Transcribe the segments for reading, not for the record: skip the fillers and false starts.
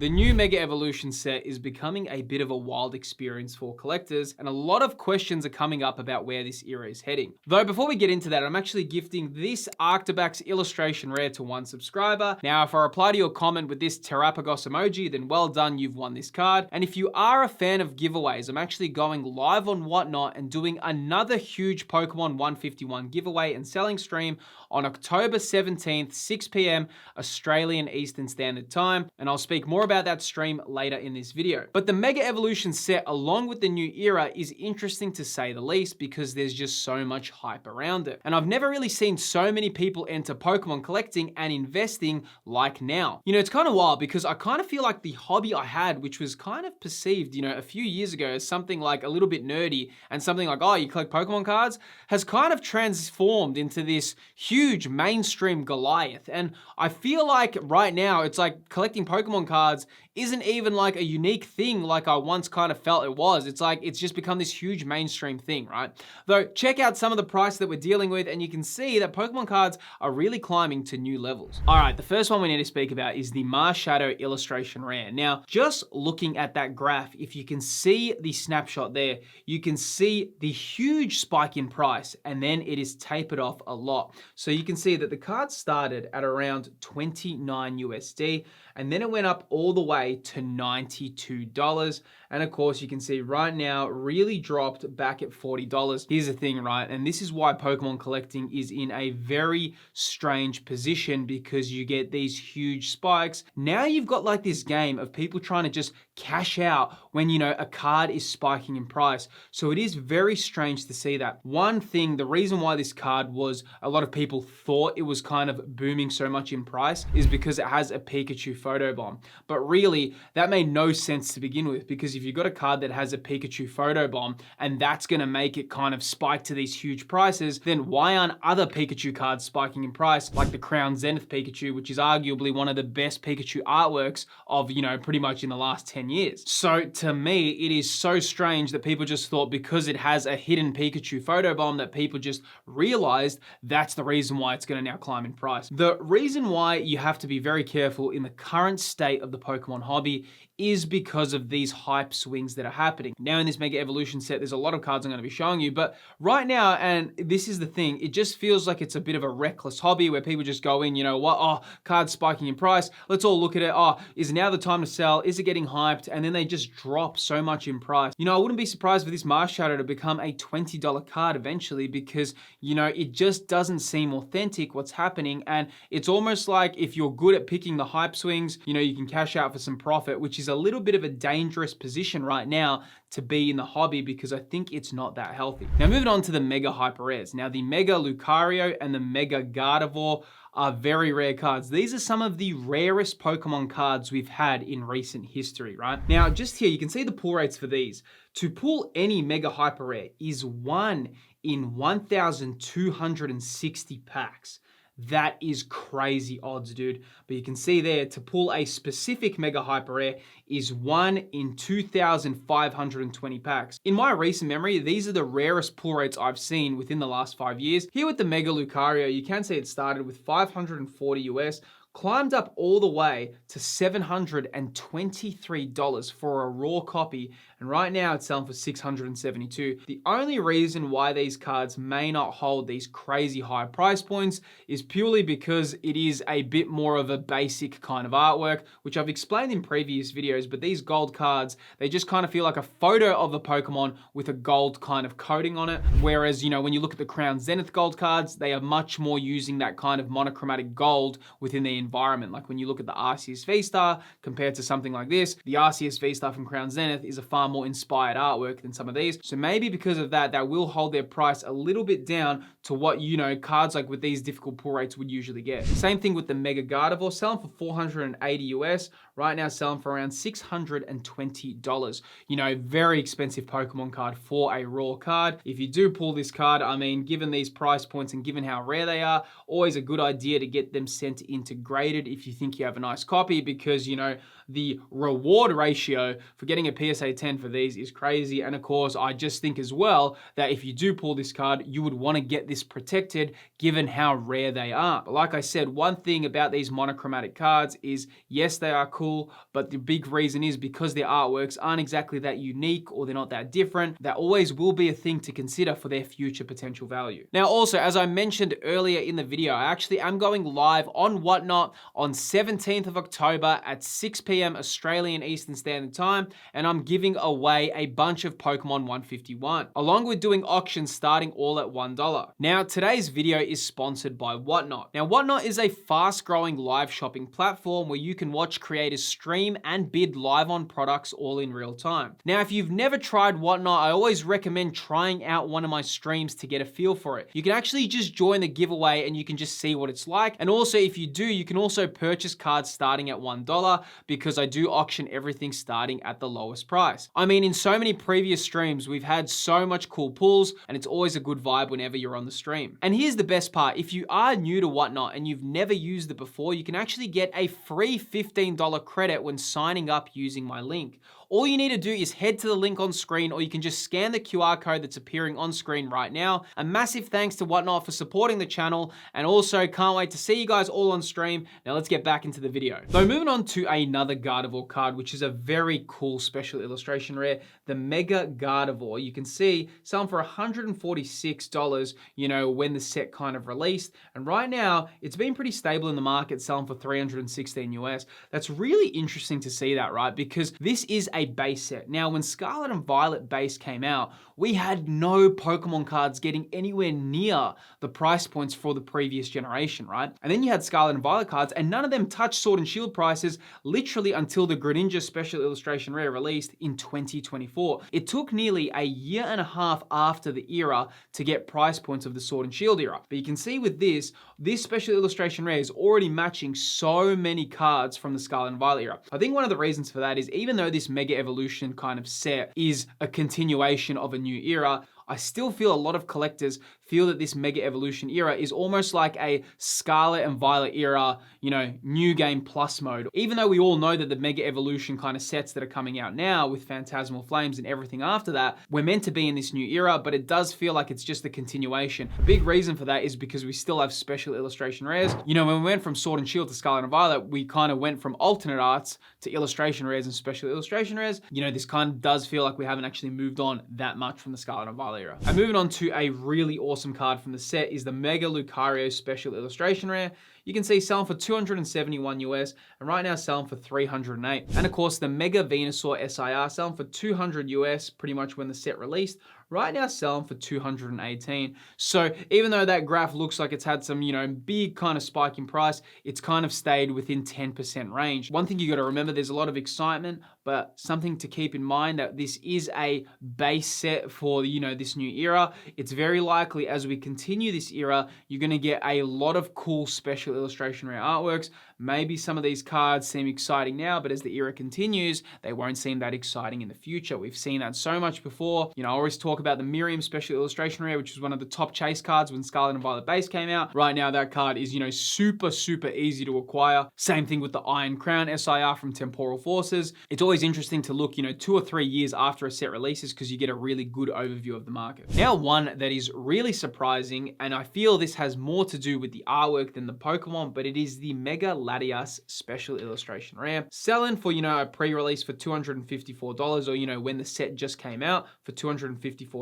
The new Mega Evolution set is becoming a bit of a wild experience for collectors, and a lot of questions are coming up about where this era is heading. Though before we get into that, I'm actually gifting this Arctobax illustration rare to one subscriber. Now, if I reply to your comment with this Terapagos emoji, then well done, you've won this card. And if you are a fan of giveaways, I'm actually going live on Whatnot and doing another huge Pokemon 151 giveaway and selling stream on October 17th, 6 p.m. Australian Eastern Standard Time, and I'll speak more about that stream later in this video. But the Mega Evolution set, along with the new era, is interesting to say the least because there's just so much hype around it. And I've never really seen so many people enter Pokemon collecting and investing like now. You know, it's kind of wild because I kind of feel like the hobby I had, which was kind of perceived, you know, a few years ago as something like a little bit nerdy and something like, oh, you collect Pokemon cards, has kind of transformed into this huge mainstream Goliath. And I feel like right now it's like collecting Pokemon cards isn't even like a unique thing like I once kind of felt it was. It's like it's just become this huge mainstream thing, right? Though check out some of the price that we're dealing with and you can see that Pokemon cards are really climbing to new levels. All right, the first one we need to speak about is the Marshadow illustration rare. Now, just looking at that graph, if you can see the snapshot there, you can see the huge spike in price and then it is tapered off a lot. So you can see that the card started at around 29 USD and then it went up all the way to $92. And of course, you can see right now really dropped back at $40. Here's the thing, right? And this is why Pokemon collecting is in a very strange position because you get these huge spikes. Now you've got like this game of people trying to just cash out when, you know, a card is spiking in price. So it is very strange to see that. One thing, the reason why this card was, a lot of people thought it was kind of booming so much in price is because it has a Pikachu photobomb. But really, that made no sense to begin with because if you've got a card that has a Pikachu photobomb and that's going to make it kind of spike to these huge prices, then why aren't other Pikachu cards spiking in price like the Crown Zenith Pikachu, which is arguably one of the best Pikachu artworks of, you know, pretty much in the last 10 years. So to me, it is so strange that people just thought because it has a hidden Pikachu photobomb that people just realized that's the reason why it's going to now climb in price. The reason why you have to be very careful in the current state of the Pokemon hobby is because of these hype swings that are happening. Now in this Mega Evolution set, there's a lot of cards I'm going to be showing you, but right now, and this is the thing, it just feels like it's a bit of a reckless hobby where people just go in, you know what, oh, cards spiking in price, let's all look at it, oh, is now the time to sell, is it getting hyped, and then they just drop so much in price. You know, I wouldn't be surprised for this Marshadow to become a $20 card eventually because, you know, it just doesn't seem authentic what's happening, and it's almost like if you're good at picking the hype swings, you know, you can cash out for some profit, which is a little bit of a dangerous position right now to be in the hobby because I think it's not that healthy. Now moving on to the Mega Hyper Rares. Now the Mega Lucario and the Mega Gardevoir are very rare cards. These are some of the rarest Pokemon cards we've had in recent history, right? Now just here, you can see the pull rates for these. To pull any Mega Hyper Rare is 1 in 1,260 packs. That is crazy odds, dude. But you can see there, to pull a specific Mega Hyper Rare is 1 in 2,520 packs. In my recent memory, these are the rarest pull rates I've seen within the last 5 years. Here with the Mega Lucario, you can see it started with 540 US, climbed up all the way to $723 for a raw copy, and right now it's selling for $672. The only reason why these cards may not hold these crazy high price points is purely because it is a bit more of a basic kind of artwork, which I've explained in previous videos, but these gold cards, they just kind of feel like a photo of a Pokemon with a gold kind of coating on it. Whereas, you know, when you look at the Crown Zenith gold cards, they are much more using that kind of monochromatic gold within the environment. Like when you look at the Arceus V-Star compared to something like this, the Arceus V-Star from Crown Zenith is a far more inspired artwork than some of these. So maybe because of that, that will hold their price a little bit down to what, you know, cards like with these difficult pull rates would usually get. Same thing with the Mega Gardevoir, selling for 480 US, right now selling for around $620. You know, very expensive Pokemon card for a raw card. If you do pull this card, I mean, given these price points and given how rare they are, always a good idea to get them sent into graded if you think you have a nice copy, because, you know, the reward ratio for getting a PSA 10 for these is crazy. And of course, I just think as well that if you do pull this card, you would want to get this protected given how rare they are. But like I said, one thing about these monochromatic cards is, yes, they are cool, but the big reason is because their artworks aren't exactly that unique or they're not that different. That always will be a thing to consider for their future potential value. Now, also, as I mentioned earlier in the video, I actually am going live on Whatnot on 17th of October at 6 p.m. Australian Eastern Standard Time, and I'm giving away a bunch of Pokemon 151, along with doing auctions starting all at $1. Now, today's video is sponsored by Whatnot. Now, Whatnot is a fast-growing live shopping platform where you can watch creators stream and bid live on products all in real time. Now, if you've never tried Whatnot, I always recommend trying out one of my streams to get a feel for it. You can actually just join the giveaway and you can just see what it's like. And also, if you do, you can also purchase cards starting at $1 because I do auction everything starting at the lowest price. I mean, in so many previous streams, we've had so much cool pulls and it's always a good vibe whenever you're on the stream. And here's the best part. If you are new to Whatnot and you've never used it before, you can actually get a free $15 credit when signing up using my link. All you need to do is head to the link on screen, or you can just scan the QR code that's appearing on screen right now. A massive thanks to Whatnot for supporting the channel, and also can't wait to see you guys all on stream. Now let's get back into the video. So moving on to another Gardevoir card, which is a very cool special illustration rare, the Mega Gardevoir. You can see selling for $146, you know, when the set kind of released. And right now, it's been pretty stable in the market, selling for $316 US. That's really interesting to see that, right? Because this is a base set. Now, when Scarlet and Violet base came out, we had no Pokemon cards getting anywhere near the price points for the previous generation, right? And then you had Scarlet and Violet cards, and none of them touched Sword and Shield prices literally until the Greninja Special Illustration Rare released in 2024. It took nearly a year and a half after the era to get price points of the Sword and Shield era. But you can see with this Special Illustration Rare is already matching so many cards from the Scarlet and Violet era. I think one of the reasons for that is, even though this Mega Evolution kind of set is a continuation of a new era, I still feel a lot of collectors feel that this Mega Evolution era is almost like a Scarlet and Violet era, you know, new game plus mode. Even though we all know that the Mega Evolution kind of sets that are coming out now with Phantasmal Flames and everything after that, we're meant to be in this new era, but it does feel like it's just a continuation. A big reason for that is because we still have special illustration rares. You know, when we went from Sword and Shield to Scarlet and Violet, we kind of went from alternate arts to illustration rares and special illustration rares. You know, this kind of does feel like we haven't actually moved on that much from the Scarlet and Violet era. And moving on to a really awesome card from the set is the Mega Lucario Special Illustration Rare. You can see selling for $271 US, and right now selling for $308. And of course, the Mega Venusaur SIR selling for $200 US pretty much when the set released. Right now selling for $218. So even though that graph looks like it's had some, you know, big kind of spike in price, it's kind of stayed within 10% range. One thing you got to remember, there's a lot of excitement, but something to keep in mind that this is a base set for, you know, this new era. It's very likely as we continue this era, you're going to get a lot of cool special illustration rare artworks. Maybe some of these cards seem exciting now, but as the era continues, they won't seem that exciting in the future. We've seen that so much before. You know, I always talk about the Miriam Special Illustration Rare, which was one of the top chase cards when Scarlet and Violet base came out. Right now, that card is, you know, super easy to acquire. Same thing with the Iron Crown SIR from Temporal Forces. It's always interesting to look, you know, 2 or 3 years after a set releases because you get a really good overview of the market. Now, one that is really surprising, and I feel this has more to do with the artwork than the Pokemon, but it is the Mega Latias Special Illustration Rare. Selling for, you know, a pre-release for $254, or, you know, when the set just came out for $254.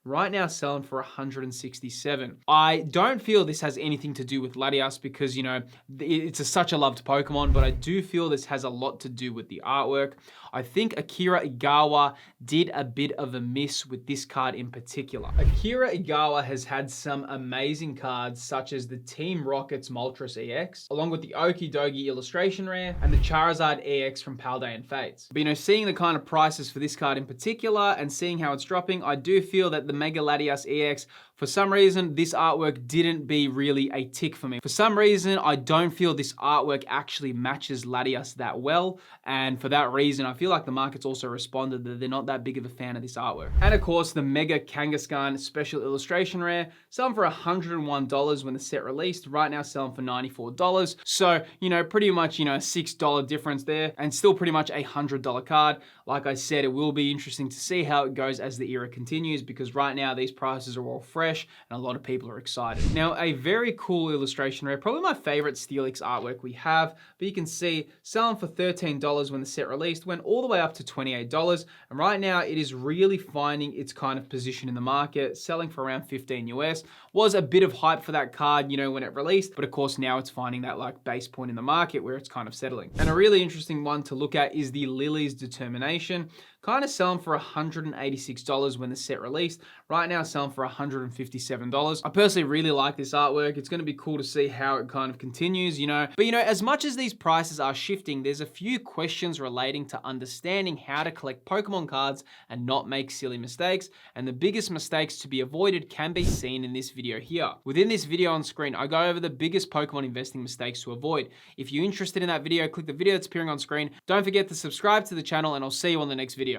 Right now selling for $167. I don't feel this has anything to do with Latias because, you know, it's such a loved Pokemon, but I do feel this has a lot to do with the artwork. I think Akira Igawa did a bit of a miss with this card in particular. Akira Igawa has had some amazing cards such as the Team Rocket's Moltres EX, along with the Okidogi Illustration Rare and the Charizard EX from Paldean Fates. But, you know, seeing the kind of prices for this card in particular and seeing how it's dropping, I do feel that the Mega Latias EX For some reason, this artwork didn't be really a tick for me. For some reason, I don't feel this artwork actually matches Latias that well. And for that reason, I feel like the market's also responded that they're not that big of a fan of this artwork. And of course, the Mega Kangaskhan Special Illustration Rare, selling for $101 when the set released, right now selling for $94. So, pretty much, a $6 difference there, and still pretty much a $100 card. Like I said, it will be interesting to see how it goes as the era continues, because right now these prices are all fresh and a lot of people are excited. Now, a very cool illustration rare, probably my favorite Steelix artwork we have, but you can see selling for $13 when the set released, went all the way up to $28. And right now it is really finding its kind of position in the market, selling for around 15 US. Was a bit of hype for that card, when it released, but of course now it's finding that like base point in the market where it's kind of settling. And a really interesting one to look at is the Lillies Determination, kind of selling for $186 when the set released, right now selling for $157. I personally really like this artwork. It's going to be cool to see how it kind of continues, But as much as these prices are shifting, there's a few questions relating to understanding how to collect Pokemon cards and not make silly mistakes. And the biggest mistakes to be avoided can be seen in this video here. Within this video on screen, I go over the biggest Pokemon investing mistakes to avoid. If you're interested in that video, click the video that's appearing on screen. Don't forget to subscribe to the channel, and I'll see you on the next video.